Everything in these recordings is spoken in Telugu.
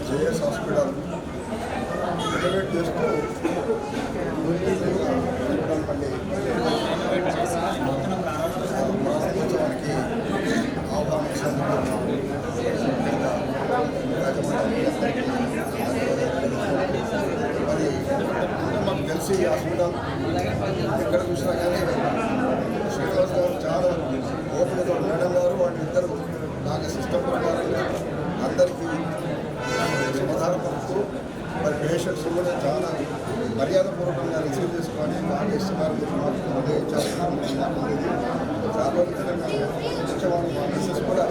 జేఎస్ హాస్పిటల్ రెనోవేట్ చేస్తూ పల్లి ప్రారంభోత్సవానికి ఆహ్వానించినందుకు మరి మనకు తెలిసి ఈ హాస్పిటల్ ఎక్కడ చూసినా కానీ శ్రీనివాస్ గారు చాలా ఓపికతో మేడం గారు వాళ్ళు ఇద్దరు నాకు సిస్టమ్ ప్రకారంగా అందరికీ సమాధానం పడుతూ మరి పేషెంట్స్ కూడా చాలా మర్యాదపూర్వకంగా రిసీవ్ చేసుకొని బాగా ఇస్తున్నారు చాలా వచ్చేవాళ్ళు మా మిస్సెస్ కూడా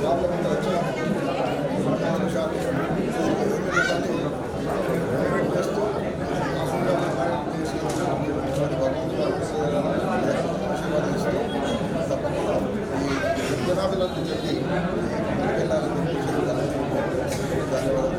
ప్రాబ్లం అంతా వచ్చిన రెనోవేట్ చేస్తూ ఆశీర్వాదిస్తూ తప్పకుండా ఈ జనాభివృద్ధి చెప్పి వెళ్ళాలని ధన్యవాదాలు.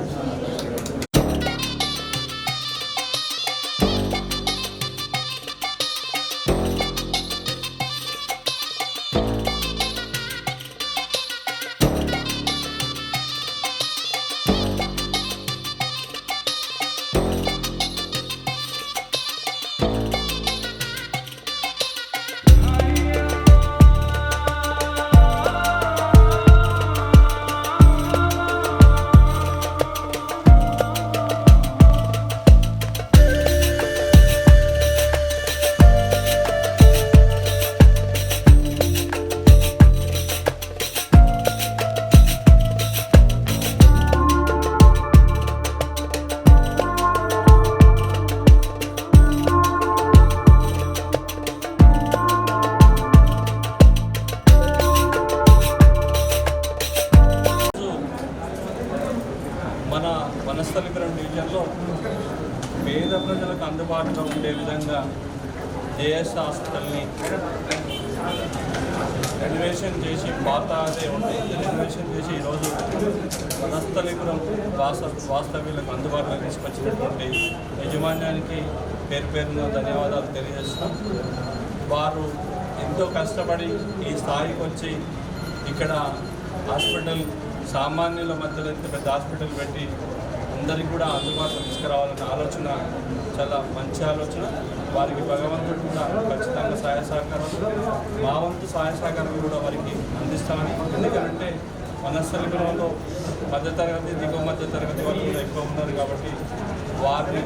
మన వనస్థలిపురం డివిజన్లో పేద ప్రజలకు అందుబాటులో ఉండే విధంగా జేఎస్ హాస్పిటల్ని రెనోవేషన్ చేసి పాత అదే ఉంటే రెనోవేషన్ చేసి ఈరోజు వనస్థలిపురం వాస్తవ్యులకు అందుబాటులో తీసుకొచ్చినటువంటి యాజమాన్యానికి పేరు పేరున ధన్యవాదాలు తెలియజేస్తున్నాం. వారు ఎంతో కష్టపడి ఈ స్థాయికి వచ్చి ఇక్కడ హాస్పిటల్ సామాన్యుల మధ్యలో ఇంత పెద్ద హాస్పిటల్ పెట్టి అందరికీ కూడా అందుబాటులో తీసుకురావాలన్న ఆలోచన చాలా మంచి ఆలోచన. వారికి భగవంతుడు కూడా ఖచ్చితంగా సహాయ సహకారాలు మా వంతు సహాయ సహకారాలు కూడా వారికి అందిస్తామని. ఎందుకంటే వనస్థలిపురంలో మధ్యతరగతి దిగువ మధ్యతరగతి వాళ్ళు కూడా ఎక్కువ ఉన్నారు కాబట్టి వారిని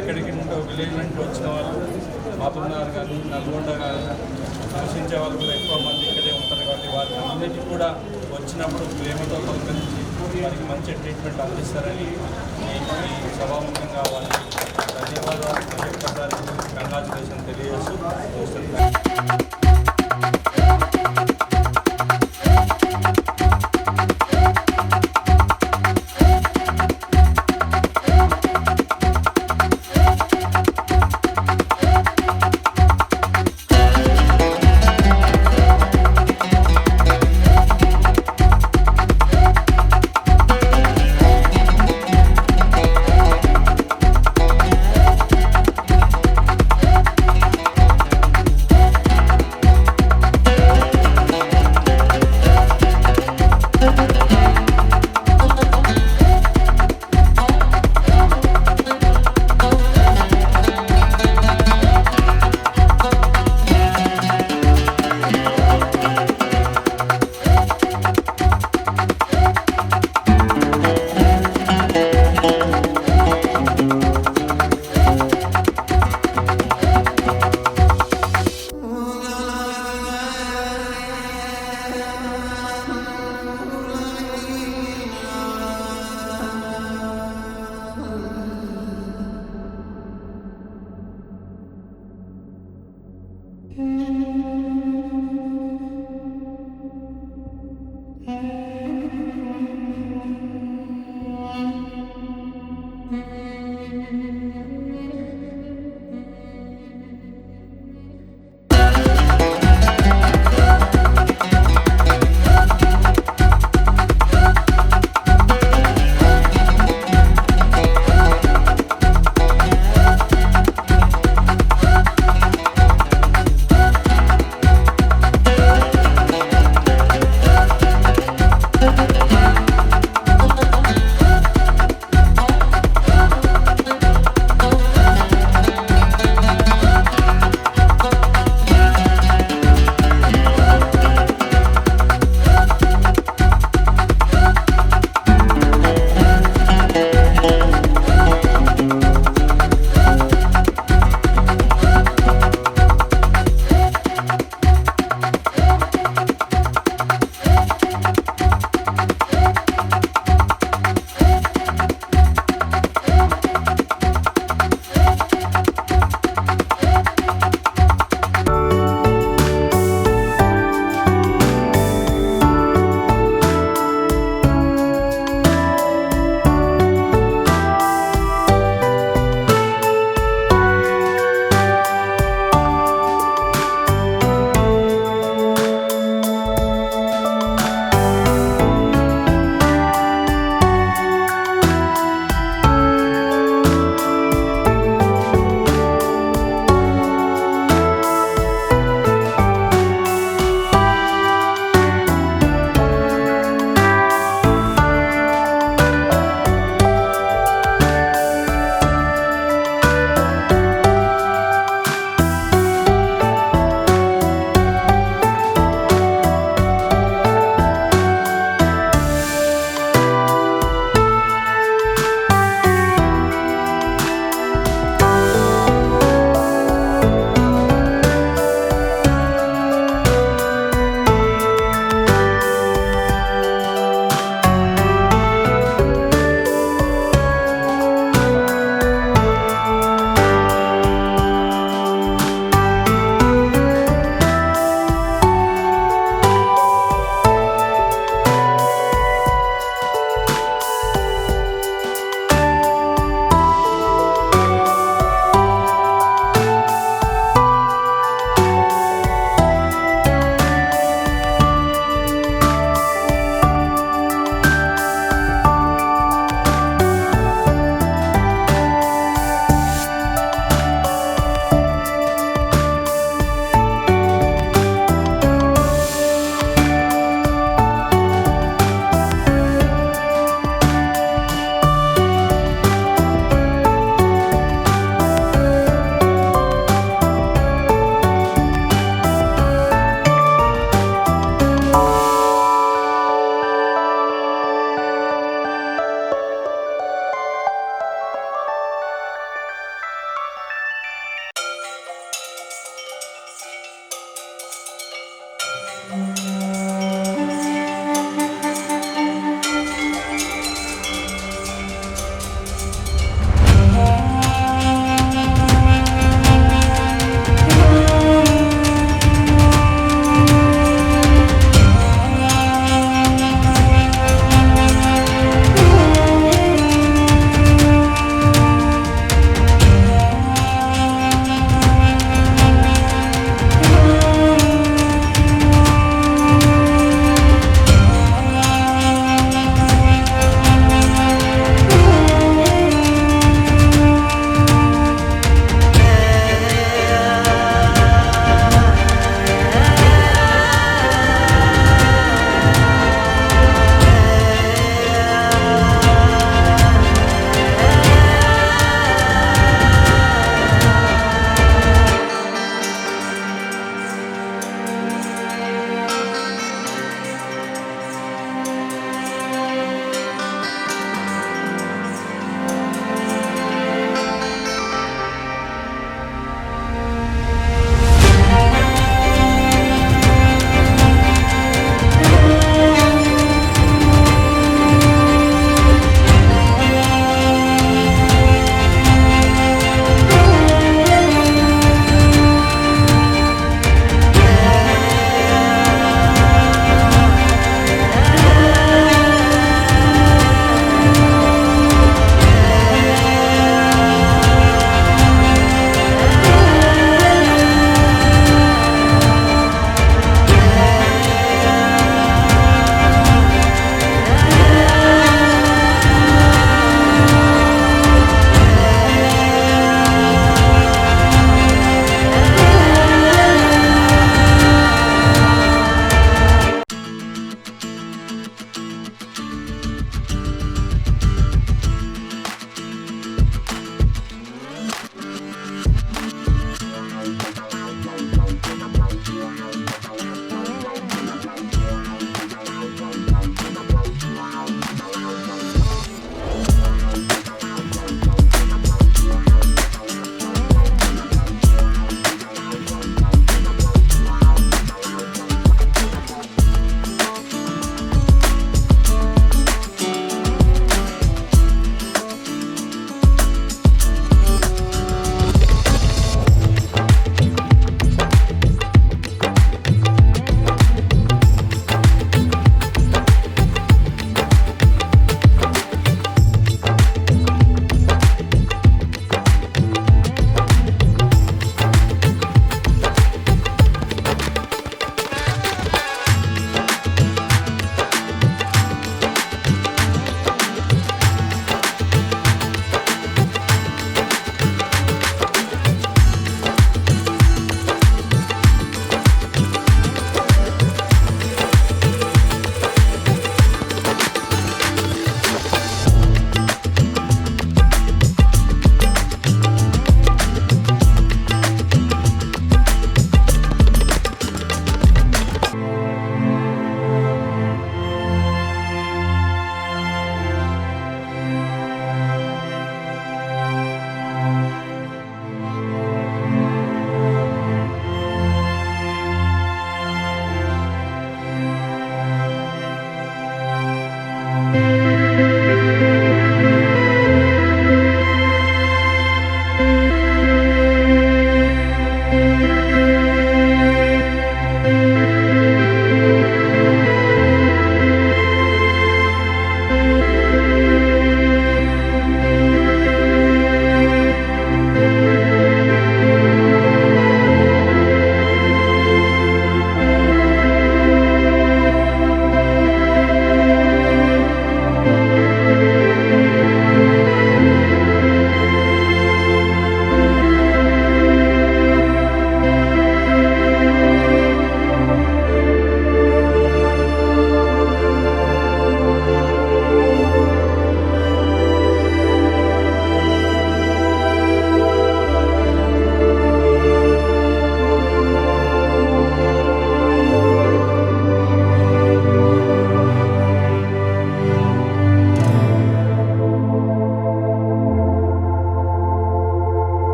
ఇక్కడికి నుండి విలేజ్ నుండి వచ్చిన వాళ్ళు మాతున్నారు కానీ నల్గొండ కానీ నివసించే వాళ్ళు కూడా ఎక్కువ మంది ఇక్కడే ఉంటారు కాబట్టి వారికి అన్నిటికీ కూడా వచ్చినప్పుడు ప్రేమతో పలకరించి వారికి మంచి ట్రీట్మెంట్ అందిస్తారని ఈ సభాముఖంగా వారికి ధన్యవాదాలు కంగ్రాచులేషన్ తెలియజేస్తూ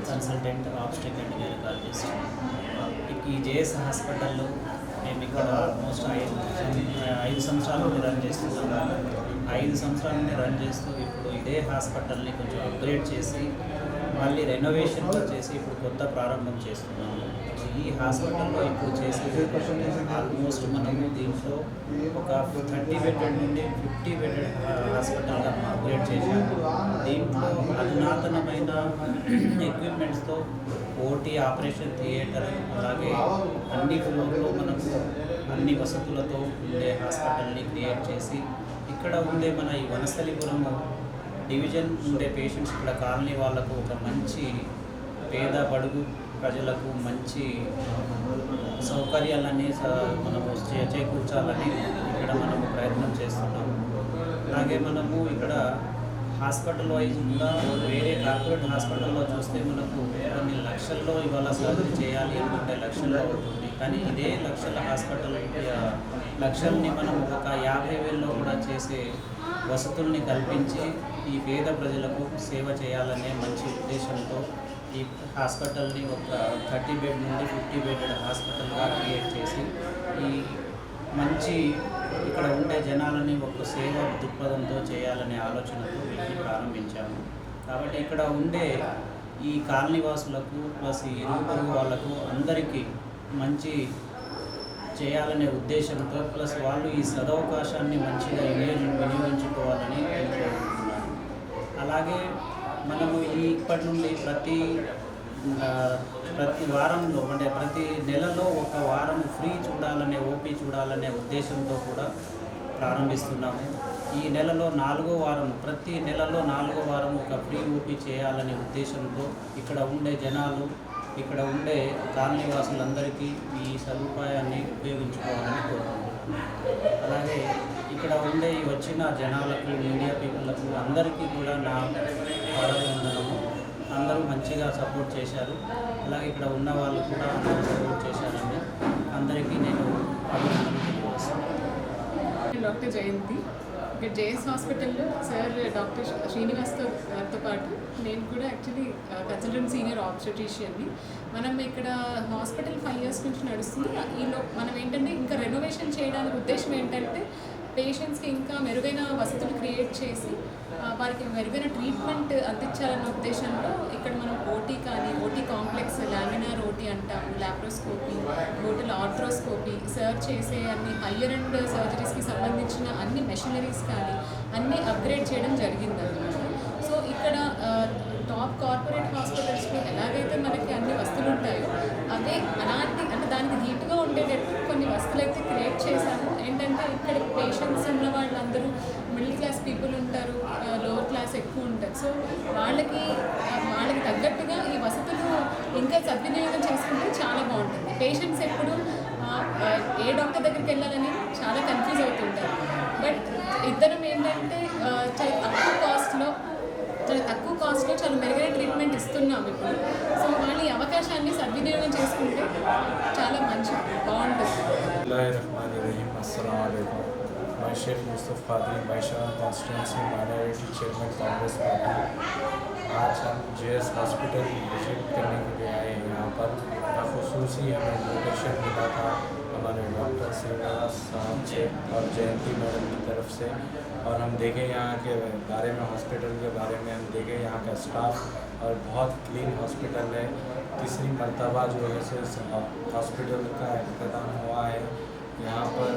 కన్సల్టెంట్ ఆబ్స్టెక్ అండ్ గైనకాలజిస్ట్. ఈ జేఎస్ హాస్పిటల్లో మేము ఇక్కడ ఆల్మోస్ట్ 5 సంవత్సరాల నుండి రన్ చేస్తున్నాము. 5 సంవత్సరాల నుండి రన్ చేస్తూ ఇప్పుడు ఇదే హాస్పిటల్ని కొంచెం అప్గ్రేడ్ చేసి మళ్ళీ రెనోవేషన్ చేసి ఇప్పుడు కొత్త ప్రారంభం చేస్తున్నాము. ఈ హాస్పిటల్లో ఇప్పుడు చేసేది ఆల్మోస్ట్ మనము దీంట్లో ఒక 30 బెడెడ్ నుండి 50 బెడెడ్ హాస్పిటల్గా అప్గ్రేడ్ చేశాము. దీంట్లో అధునాతనమైన ఎక్విప్మెంట్స్తో ఓటీ ఆపరేషన్ థియేటర్ అలాగే అన్ని ఫ్లోర్లో మనకు అన్ని వసతులతో ఉండే హాస్పిటల్ని క్రియేట్ చేసి ఇక్కడ ఉండే మన ఈ వనస్థలిపురము డివిజన్ ఉండే పేషెంట్స్ ఇక్కడ కాలనీ వాళ్ళకు ఒక మంచి పేద బడుగు ప్రజలకు మంచి సౌకర్యాలని మనము చేకూర్చాలని ఇక్కడ మనము ప్రయత్నం చేస్తున్నాము. అలాగే మనము ఇక్కడ హాస్పిటల్ వైజ్ కూడా వేరే కార్పొరేట్ హాస్పిటల్లో చూస్తే మనకు కొన్ని లక్షల్లో ఇవాళ సర్జరీ చేయాలి అనుకుంటే లక్షల్లో అవుతుంది. కానీ ఇదే లక్షల హాస్పిటల్ లక్షల్ని మనం ఒక 50,000లో కూడా చేసే వసతుల్ని కల్పించి ఈ పేద ప్రజలకు సేవ చేయాలనే మంచి ఉద్దేశంతో ఈ హాస్పిటల్ని ఒక 30 బెడ్ నుండి 50 బెడెడ్ హాస్పిటల్గా క్రియేట్ చేసి ఈ మంచి ఇక్కడ ఉండే జనాలని ఒక సేవ దృక్పథంతో చేయాలనే ఆలోచనతో వీటిని ప్రారంభించాము. కాబట్టి ఇక్కడ ఉండే ఈ కాలనీ వాసులకు ప్లస్ ఈ ఇరుగు పొరుగు వాళ్ళకు అందరికీ మంచి చేయాలనే ఉద్దేశంతో ప్లస్ వాళ్ళు ఈ సదవకాశాన్ని మంచిగా వినియోగించుకోవాలని కోరుకుంటున్నాను. అలాగే మనము ఇప్పటి నుండి ప్రతి వారంలో అంటే ప్రతి నెలలో ఒక వారం ఫ్రీ చూడాలనే ఓపీ చూడాలనే ఉద్దేశంతో కూడా ప్రారంభిస్తున్నాము. ఈ నెలలో 4వ వారం ప్రతి నెలలో 4వ వారం ఒక ఫ్రీ ఓపీ చేయాలనే ఉద్దేశంతో ఇక్కడ ఉండే జనాలు ఇక్కడ ఉండే కాలనీ వాసులందరికీ ఈ సదుపాయాన్ని ఉపయోగించుకోవాలని కోరుకుంటున్నాను. అలాగే ఇక్కడ ఉండే వచ్చిన జనాలకు మీడియా పీపుల్లకు అందరికీ కూడా నా పాదవందనము. అందరూ మంచిగా సపోర్ట్ చేశారు. అలాగే ఇక్కడ ఉన్న వాళ్ళు కూడా అందరూ సపోర్ట్ చేశారండి. అందరికీ నేను అభినందనలు తెలియజేస్తున్నాను. డాక్టర్ జయంతి ఇక్కడ జేఎస్ హాస్పిటల్లో సార్ డాక్టర్ శ్రీనివాస్తో గారితో పాటు నేను కూడా యాక్చువల్లీ కన్సల్టెంట్ సీనియర్ ఆబ్స్టెట్రిషియన్ని. మనం ఇక్కడ హాస్పిటల్ 5 years నుంచి నడుస్తుంది. ఈలో మనం ఏంటంటే ఇంకా రెనోవేషన్ చేయడానికి ఉద్దేశం ఏంటంటే పేషెంట్స్కి ఇంకా మెరుగైన వసతులు క్రియేట్ చేసి వారికి మెరుగైన ట్రీట్మెంట్ అందించాలన్న ఉద్దేశంలో ఇక్కడ మనం ఓటీ కానీ ఓటీ కాంప్లెక్స్, లామినార్ ఓటీ అంటాము, లాప్రోస్కోపీ, టోటల్ ఆర్థ్రోస్కోపీ, సర్చ్ చేసే అన్ని హయ్యర్ అండ్ సర్జరీస్కి సంబంధించిన అన్ని మెషినరీస్ కానీ అన్నీ అప్గ్రేడ్ చేయడం జరిగిందన్నమాట. సో ఇక్కడ టాప్ కార్పొరేట్ హాస్పిటల్స్లో ఎలాగైతే మనకి అన్ని వస్తువులు ఉంటాయో అదే అలాంటి అంటే దానికి ధీటుగా ఉండేటట్టు కొన్ని వస్తువులు అయితే క్రియేట్ చేశాము. ఏంటంటే ఇక్కడ పేషెంట్స్ ఉన్న వాళ్ళందరూ మిడిల్ క్లాస్ పీపుల్ ఉంటారు, లోవర్ క్లాస్ ఎక్కువ ఉంటారు. సో వాళ్ళకి తగ్గట్టుగా ఈ వసతులు ఇంకా సద్వినియోగం చేసుకుంటే చాలా బాగుంటుంది. పేషెంట్స్ ఎప్పుడు ఏ డాక్టర్ దగ్గరికి వెళ్ళాలని చాలా కన్ఫ్యూజ్ అవుతుంటారు. బట్ ఇద్దరం ఏంటంటే చాలా తక్కువ కాస్ట్లో చాలా మెరుగైన ట్రీట్మెంట్ ఇస్తున్నాం ఇప్పుడు. సో వాళ్ళు ఈ అవకాశాన్ని సద్వినియోగం చేసుకుంటే చాలా బాగుంటుంది. अस्सलाम वालेकुम। मैं शेख मुस्तफ़ कादरी मैशान constituency minority chairman Congress party. आज हम जेएस हॉस्पिटल विजिट करने के लिए आए हैं। यहाँ पर ख़ुसूसी हमें इन्विटेशन मिला था हमारे डॉक्टर श्रीनिवास साहब से और जयंती मैडम की तरफ से, और हम देखें यहाँ के बारे में, हॉस्पिटल के बारे में हम देखें यहाँ का स्टाफ, और बहुत क्लीन हॉस्पिटल है। तीसरी मरतबा जो है सो हॉस्पिटल का इख्तिताम हुआ है। यहाँ पर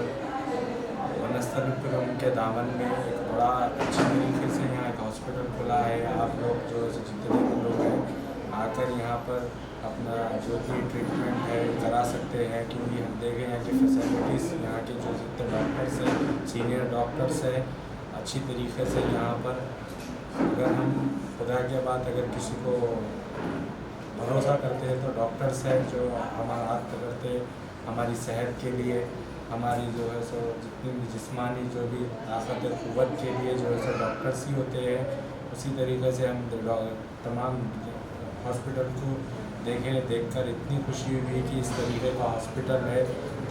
वनस्थलीपुरम के दामन में एक बड़ा अच्छी तरीके से यहाँ एक हॉस्पिटल खुला है। आप लोग जो है जितने भी लोग हैं आकर यहाँ पर अपना जो भी ट्रीटमेंट है करा सकते हैं, क्योंकि हम देखें यहाँ की फैसिलिटीज़, यहाँ के जो जितने डॉक्टर्स हैं, सीनियर डॉक्टर्स हैं, अच्छी तरीके से यहाँ पर अगर हम खुदा के बाद अगर किसी को भरोसा करते हैं तो डॉक्टर्स हैं जो हमारा हाथ पकड़ते हमारी सेहत के लिए, हमारी जो है सो जितनी भी जिस्मानी जो भी ताकत क़ुव्वत के लिए जो है सो डॉक्टर्स ही होते हैं। उसी तरीके से हम तमाम हॉस्पिटल को देखकर इतनी खुशी हुई कि इस तरीके का हॉस्पिटल है।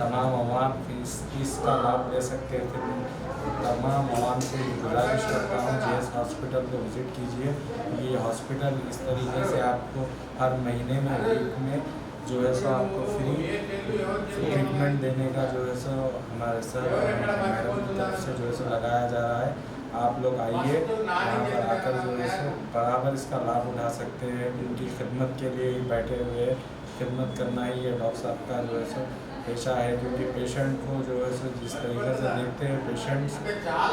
तमाम अवाम इसका लाभ ले सकते हैं। फिर तमाम अवाम से गुजारिश करता हूँ जेएस हॉस्पिटल को विज़िट कीजिए। ये हॉस्पिटल इस तरीके से आपको हर महीने में वीक में जो है सो आपको फ्री ट्रीटमेंट देने का जो है सो हमारे सर और मैडम की तरफ से जो है सो लगाया जा रहा है। आप लोग आइए, यहाँ पर आकर जो है सो बराबर इसका लाभ उठा सकते हैं। उनकी खिदमत के लिए ही बैठे हुए, खिदमत करना ही ये डॉक्टर साहब का जो है सो पेशा है। क्योंकि पेशेंट को जो है सो जिस तरीके से देखते हैं, पेशेंट्स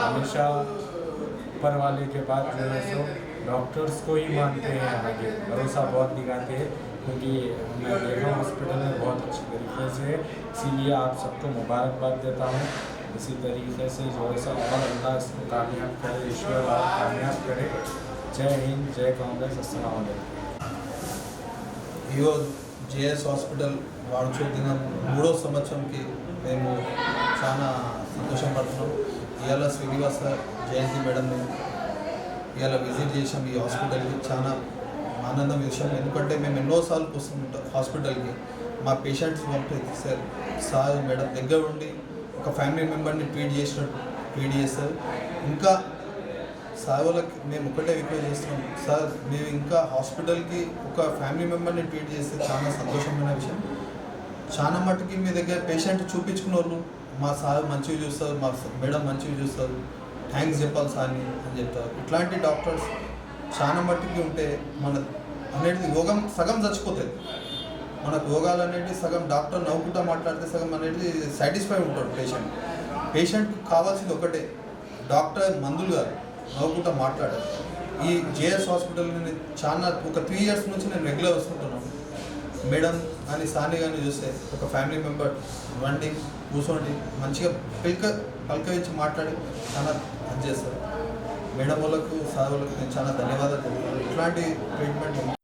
हमेशा ऊपर वाले के बाद जो है सो डॉक्टर्स को ही मानते हैं, आगे भरोसा बहुत दिखाते हैं। क्योंकि मैं देखा हॉस्पिटल में बहुत अच्छी तरीके से, इसीलिए आप सबको मुबारकबाद देता हूँ। इसी तरीके से जो है सब और अल्लाह इसको कामयाब करे, ईश्वर और कामयाब करे। जय हिंद, जय कांग्रेस, अस्सलाम वालेकुम। ఈరోజు జేఎస్ హాస్పిటల్ వార్షిక దినం 3వ సంవత్సరంకి మేము చాలా సంతోషం పడుతున్నాం. ఇవాళ శ్రీనివాస జయంతి మేడంని ఇవాళ విజిట్ చేసాం ఈ హాస్పిటల్కి. చాలా ఆనందం విషయం, ఎందుకంటే మేము ఎన్నోసార్లు వస్తుంటాం హాస్పిటల్కి. మా పేషెంట్స్ పంపిస్తే సార్ మేడం దగ్గర ఉండి ఒక ఫ్యామిలీ మెంబర్ని ట్రీట్ చేస్తారు. ఇంకా సార్ వాళ్ళకి మేము ఒకటే రిక్వెస్ట్ చేస్తున్నాం, సార్ మేము ఇంకా హాస్పిటల్కి ఒక ఫ్యామిలీ మెంబర్ని ట్రీట్ చేస్తే చాలా సంతోషమైన విషయం. చాలా మట్టుకి మీ దగ్గర పేషెంట్ చూపించుకున్న వాళ్ళు మా సార్ మంచిగా చూస్తారు, మా మేడం మంచిగా చూస్తారు, థ్యాంక్స్ చెప్పాలి సార్ని అని చెప్తారు. ఇట్లాంటి డాక్టర్స్ చాలా మట్టుకి ఉంటే మన అనేది రోగం సగం చచ్చిపోతుంది. మనకు రోగాలు అనేది సగం డాక్టర్ నవ్వుకుంటా మాట్లాడితే సగం అనేది సాటిస్ఫై ఉంటాడు పేషెంట్కి కావాల్సింది ఒకటే, డాక్టర్ మందులు కాదు, నవ్వుకుంటా మాట్లాడారు. ఈ జేఎస్ హాస్పిటల్ నేను చాలా ఒక 3 years నుంచి నేను రెగ్యులర్ వస్తుంటున్నాను. మేడం కానీ సాని కానీ చూస్తే ఒక ఫ్యామిలీ మెంబర్ రండి, కూర్చోండి, మంచిగా పలకరించి మాట్లాడి చాలా అది చేస్తారు. మేడం వాళ్ళకు సార్ వాళ్ళకు నేను చాలా ధన్యవాదాలు చెప్తున్నాను. ఇట్లాంటి ట్రీట్మెంట్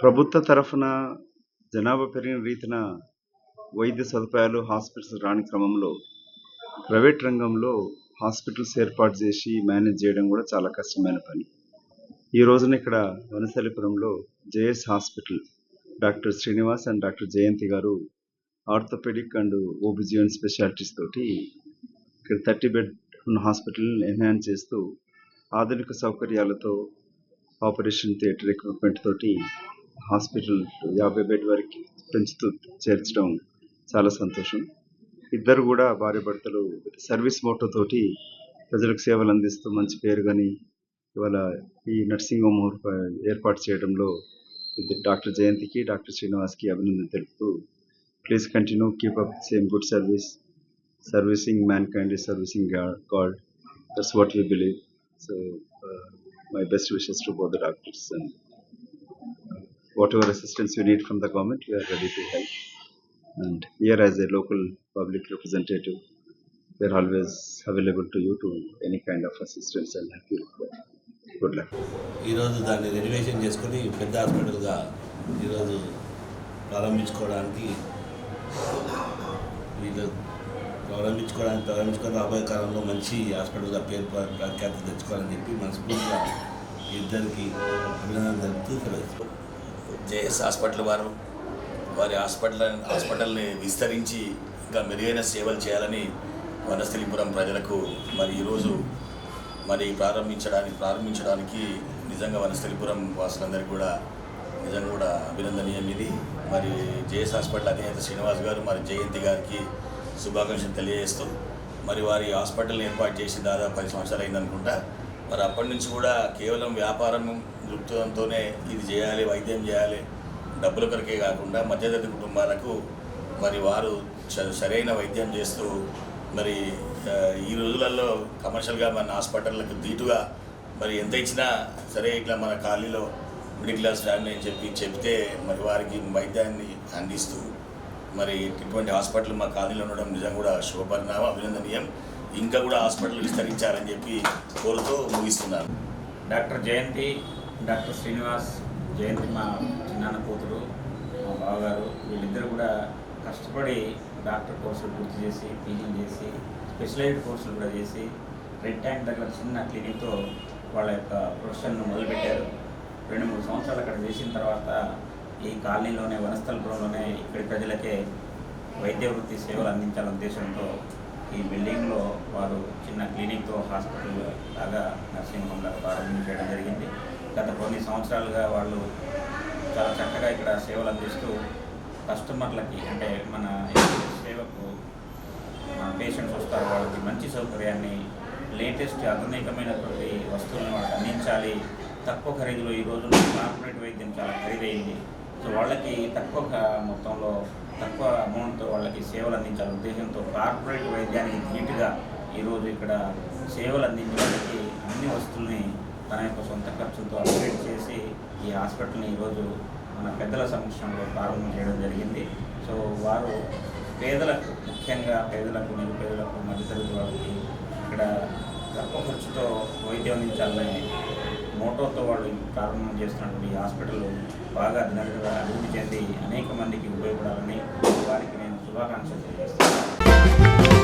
ప్రభుత్వ తరఫున జనాభా పెరిగిన రీతిన వైద్య సదుపాయాలు హాస్పిటల్స్ రాని క్రమంలో ప్రైవేట్ రంగంలో హాస్పిటల్స్ ఏర్పాటు చేసి మేనేజ్ చేయడం కూడా చాలా కష్టమైన పని. ఈ రోజున ఇక్కడ వనస్థలిపురంలో JS hospital doctor Srinivas and doctor Jayanthi గారు ఆర్థోపెడిక్ అండ్ ఓబిజియన్ స్పెషాలిటీస్ తోటి ఇక్కడ 30 బెడ్ ఉన్న హాస్పిటల్ని ఎన్హాన్స్ చేస్తూ ఆధునిక సౌకర్యాలతో ఆపరేషన్ థియేటర్ ఎక్విప్మెంట్ తోటి హాస్పిటల్ 50 బెడ్ వరకు పెంచుతూ చేర్చడం చాలా సంతోషం. ఇద్దరు కూడా భార్య భర్తలు సర్వీస్ మోటో తోటి ప్రజలకు సేవలు అందిస్తూ మంచి పేరు కానీ ఇవాళ ఈ నర్సింగ్ హోమ్ ఏర్పాటు చేయడంలో డాక్టర్ జయంతికి డాక్టర్ శ్రీనివాస్కి అభినందన తెలుపుతూ please continue keep up same good service servicing man kind is servicing God that's what we believe. So my best wishes to both the doctors and whatever assistance you need from the government, we are ready to help. And here as a local public representative, we are always available to you to any kind of assistance and help you. Good luck. ఈరోజు దాన్ని రెన్యువేషన్ చేసుకొని పెద్ద హాస్పిటల్గా ఈరోజు ప్రారంభించుకోవడానికి ప్రారంభించుకొని రాబోయే కాలంలో మంచి హాస్పిటల్గా పేరు ప్రఖ్యాతి తెచ్చుకోవాలని చెప్పి మనస్ఫూర్తిగా ఇద్దరికి అభినందన తెలుపుతూ సెలవు. జేఎస్ హాస్పిటల్ వారు వారి హాస్పిటల్ని విస్తరించి ఇంకా మెరుగైన సేవలు చేయాలని వనస్థలిపురం ప్రజలకు మరి ఈరోజు మరి ప్రారంభించడానికి నిజంగా వనస్థలిపురం వాసులందరికీ కూడా నిజంగా కూడా అభినందనీయం ఇది. మరి జేఎస్ హాస్పిటల్ అధినేత శ్రీనివాస్ గారు మరి జయంతి గారికి శుభాకాంక్షలు తెలియజేస్తూ మరి వారి హాస్పిటల్ని ఏర్పాటు చేసి దాదాపు 10 సంవత్సరాలు అయిందనుకుంటా. మరి అప్పటి నుంచి కూడా కేవలం వ్యాపారం దృక్పథంతోనే ఇది చేయాలి, వైద్యం చేయాలి, డబ్బుల కొరకే కాకుండా మధ్యతరగతి కుటుంబాలకు మరి వారు సరైన వైద్యం చేస్తూ మరి ఈ రోజులలో కమర్షియల్గా మన హాస్పిటళ్ళకు దీటుగా మరి ఎంత ఇచ్చినా సరే ఇట్లా మన కాలనీలో మిడిల్ క్లాస్ ఫ్యామిలీ అని చెప్తే మరి వారికి వైద్యాన్ని అందిస్తూ మరి ఇటువంటి హాస్పిటల్ మా కాలనీలో ఉండడం నిజంగా కూడా శుభపరిణామం, అభినందనీయం. ఇంకా కూడా హాస్పిటల్ విస్తరించాలని చెప్పి కోరుతూ ముగిస్తున్నాను. డాక్టర్ జయంతి, డాక్టర్ శ్రీనివాస్, జయంతి మా చిన్నాన్న కూతురు, మా బావగారు, వీళ్ళిద్దరు కూడా కష్టపడి డాక్టర్ కోర్సులు పూర్తి చేసి పీజీ చేసి స్పెషలైజ్డ్ కోర్సులు కూడా చేసి రెడ్ ట్యాంక్ దగ్గర చిన్న క్లినిక్తో వాళ్ళ యొక్క ప్రొఫెషన్ను మొదలుపెట్టారు. 2-3 సంవత్సరాలు అక్కడ చేసిన తర్వాత ఈ కాలనీలోనే వనస్థలిపురంలోనే ఇక్కడి ప్రజలకే వైద్య వృత్తి సేవలు అందించాలనే ఉద్దేశంతో ఈ బిల్డింగ్లో వారు చిన్న క్లినిక్తో హాస్పిటల్ లాగా నర్సింగ్ హోమ్ లాగా ప్రారంభించడం జరిగింది. గత కొన్ని సంవత్సరాలుగా వాళ్ళు చాలా చక్కగా ఇక్కడ సేవలు అందిస్తూ కస్టమర్లకి అంటే మన సేవకు మన పేషెంట్స్ వస్తారు, వాళ్ళకి మంచి సౌకర్యాన్ని లేటెస్ట్ ఆధునికమైనటువంటి వస్తువులను వాళ్ళకి అందించాలి. తక్కువ ఖరీదులో ఈ రోజుల్లో కార్పొరేట్ వైద్యం చాలా ఖరీదైంది. సో వాళ్ళకి తక్కువ మొత్తంలో తక్కువ అమౌంట్తో వాళ్ళకి సేవలు అందించాలనే ఉద్దేశంతో కార్పొరేట్ వైద్యానికి ధీటుగా ఈరోజు ఇక్కడ సేవలు అందించడానికి అన్ని వస్తువుల్ని తన యొక్క సొంత ఖర్చులతో అప్గ్రేడ్ చేసి ఈ హాస్పిటల్ని ఈరోజు మన పెద్దల సమక్షంలో ప్రారంభం చేయడం జరిగింది. సో వారు పేదలకు, ముఖ్యంగా పేదలకు, నిరుపేదలకు, మధ్యతరగతి వాళ్ళకి ఇక్కడ తక్కువ ఖర్చుతో వైద్యం అందించాలనే మోటోతో వాళ్ళు ప్రారంభం చేస్తున్నటువంటి ఈ హాస్పిటల్ బాగా దినదినగా అభివృద్ధి చెంది అనేక మందికి ఉపయోగపడాలని వారికి నేను శుభాకాంక్షలు తెలియజేస్తాను.